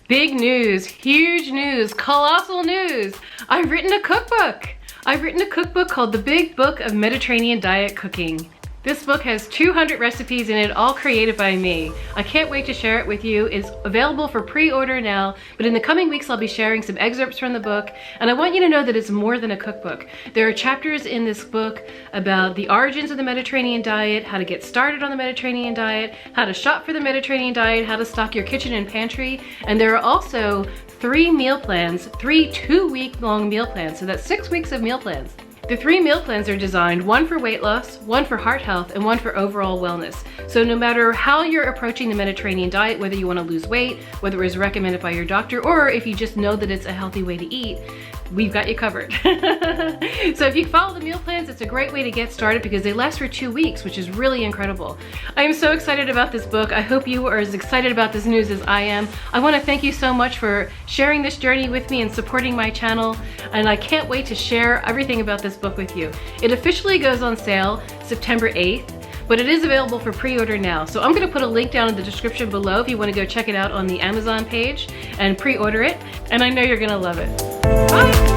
Big news, huge news, colossal news. I've written a cookbook. I've written a cookbook called The Big Book of Mediterranean Diet Cooking. This book has 200 recipes in it, all created by me. I can't wait to share it with you. It's available for pre-order now, but in the coming weeks I'll be sharing some excerpts from the book, and I want you to know that it's more than a cookbook. There are chapters in this book about the origins of the Mediterranean diet, how to get started on the Mediterranean diet, how to shop for the Mediterranean diet, how to stock your kitchen and pantry, and there are also 3 meal plans, 3 2-week-long meal plans, so that's 6 weeks of meal plans. The 3 meal plans are designed, one for weight loss, one for heart health, and one for overall wellness. So no matter how you're approaching the Mediterranean diet, whether you want to lose weight, whether it was recommended by your doctor, or if you just know that it's a healthy way to eat, we've got you covered. So if you follow the meal plans, it's a great way to get started because they last for 2 weeks, which is really incredible. I am so excited about this book. I hope you are as excited about this news as I am. I want to thank you so much for sharing this journey with me and supporting my channel, and I can't wait to share everything about this book with you. It officially goes on sale September 8th, but it is available for pre-order now. So I'm gonna put a link down in the description below if you wanna go check it out on the Amazon page and pre-order it, and I know you're gonna love it. Bye.